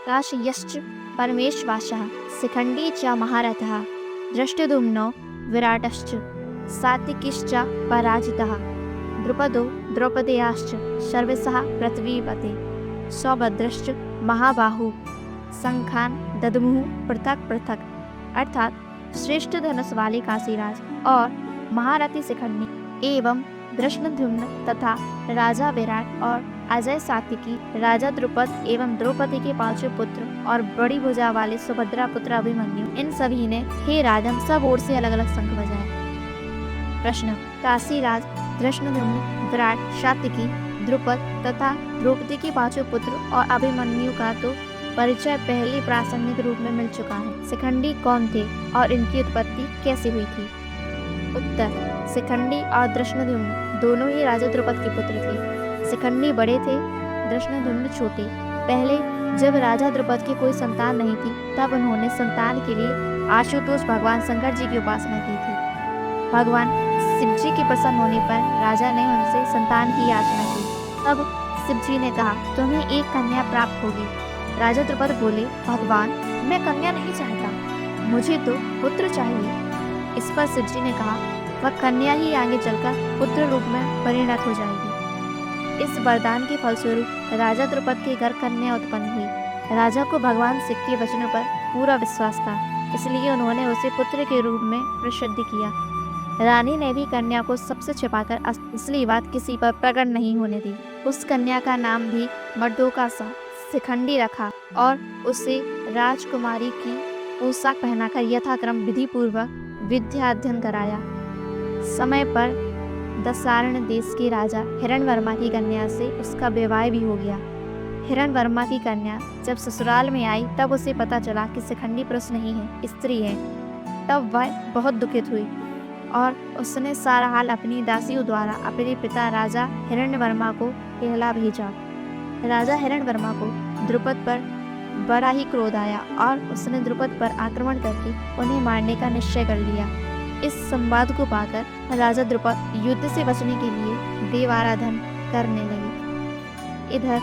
काशयश्च परमेशवासः शिखण्डी च महारथः धृष्टद्युम्नो विराटश्च सात्विकिश्च पराजितः द्रुपदो द्रौपदेयाश्च सर्वशः पृथ्वीपते सौभद्रश्च महाबाहु शंखान ददमुः पृथक पृथक। अर्थात श्रेष्ठ धनुष वाले काशीराज और महारथी शिखंडी एवं धृष्टद्युम्न तथा राजा विराट और अजय सात्विकी राजा द्रुपद एवं द्रौपदी के 5 पुत्र और बड़ी भुजा वाले सुभद्रा पुत्र अभिमन्यु, इन सभी ने हे राजन सब ओर से अलग अलग शंख बजाए। प्रश्न, काशीराज धृष्टद्युम्न विराट सात्विकी द्रुपद तथा द्रौपदी के 5 पुत्र और अभिमन्यु का तो परिचय पहले प्रासंगिक रूप में मिल चुका है। शिखंडी कौन थे और इनकी उत्पत्ति कैसे हुई थी? उत्तर, शिखंडी और धृष्टद्युम्न दोनों ही राजा द्रुपद के पुत्र थे। शिखंडी बड़े थे, धृष्टद्युम्न छोटे। पहले जब राजा द्रुपद की कोई संतान नहीं थी तब उन्होंने संतान के लिए आशुतोष भगवान शंकर जी की उपासना की थी। भगवान शिव जी के प्रसन्न होने पर राजा ने उनसे संतान की याचना की। तब शिव जी ने कहा तुम्हें एक कन्या प्राप्त होगी। राजा द्रुपद बोले भगवान मैं कन्या नहीं चाहता, मुझे तो पुत्र चाहिए। इस पर शिव जी ने कहा वह कन्या ही आगे चलकर पुत्र रूप में परिणत हो जाएगी। इस वरदान के फलस्वरूप राजा द्रुपद के घर कन्या उत्पन्न हुई। राजा को भगवान शिव के वचनों पर पूरा विश्वास था, इसलिए उन्होंने उसे पुत्र के रूप में प्रसिद्ध किया। रानी ने भी कन्या को सबसे छिपाकर असली बात किसी पर प्रकट नहीं होने दी। उस कन्या का नाम भी मर्दोकासा शिखंडी रखा और उसे राजकुमारी की पोशाक पहनाकर यथाक्रम विधि पूर्वक विद्या अध्ययन कराया। समय पर दसारण देश के राजा हिरण्यवर्मा की कन्या से उसका विवाह भी हो गया। हिरण्यवर्मा की कन्या जब ससुराल में आई तब उसे पता चला कि शिखंडी पुरुष नहीं है, स्त्री है। तब वह बहुत दुखित हुई और उसने सारा हाल अपनी दासियों द्वारा अपने पिता राजा हिरण्यवर्मा को कहला भेजा। राजा हिरण्यवर्मा को द्रुपद पर बड़ा ही क्रोध आया और उसने द्रुपद पर आक्रमण करके उन्हें मारने का निश्चय कर लिया। इस संवाद को पाकर राजा द्रुपद युद्ध से बचने के लिए देव आराधन करने लगे। इधर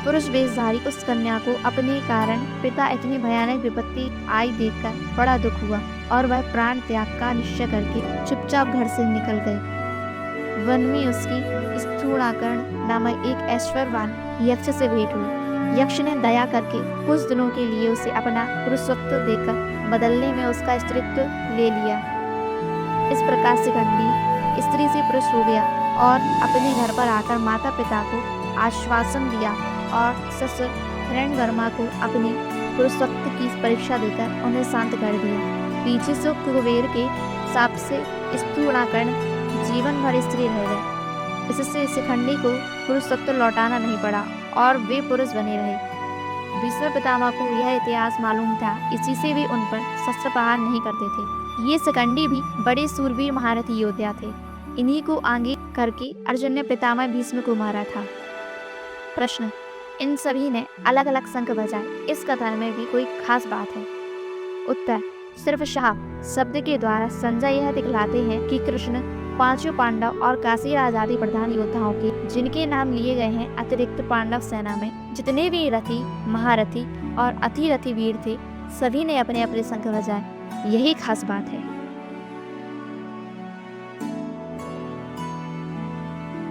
पुरुष वेशधारी उस कन्या को अपने कारण पिता इतनी भयानक विपत्ति आई देखकर बड़ा दुख हुआ और वह प्राण त्याग का निश्चय करके चुपचाप घर से निकल गई। वन में उसकी स्थूणाकर्ण नामक एक ऐश्वर्यवान यक्ष से भेंट हुई। यक्ष ने दया करके कुछ दिनों के लिए उसे अपना पुरुषत्व देकर बदलने में उसका स्त्रीत्व ले लिया। इस प्रकार शिखंडी स्त्री से पुरुष हो गया और अपने घर पर आकर माता पिता को आश्वासन दिया और ससुर हिरण्यवर्मा को अपने पुरुषत्व की परीक्षा देकर उन्हें शांत कर दिया। पीछे से कुबेर के शाप से स्थूणाकर्ण जीवन भर स्त्री रह गए। इससे शिखंडी को पुरुषत्व लौटाना नहीं पड़ा और वे पुरुष बने रहे। भीष्म पितामह को यह इतिहास मालूम था, इसी से वे उन पर शस्त्र प्रहार नहीं करते थे। ये शिखंडी भी बड़े सूरवीर महारथी योद्धा थे। इन्हीं को आगे करके अर्जुन ने पितामह भीष्म को मारा था। प्रश्न, इन सभी ने अलग अलग शंख बजाए, इस कथन में भी कोई खास बात है? उत्तर, सिर्फ शाह शब्द के द्वारा संजय यह दिखलाते हैं कि कृष्ण 5 पांडव और काशीराज आदि प्रधान योद्धाओं के जिनके नाम लिए गए हैं अतिरिक्त पांडव सेना में जितने भी रथी महारथी और अतिरथी वीर थे, सभी ने अपने अपने शंख बजाए। यही खास बात है।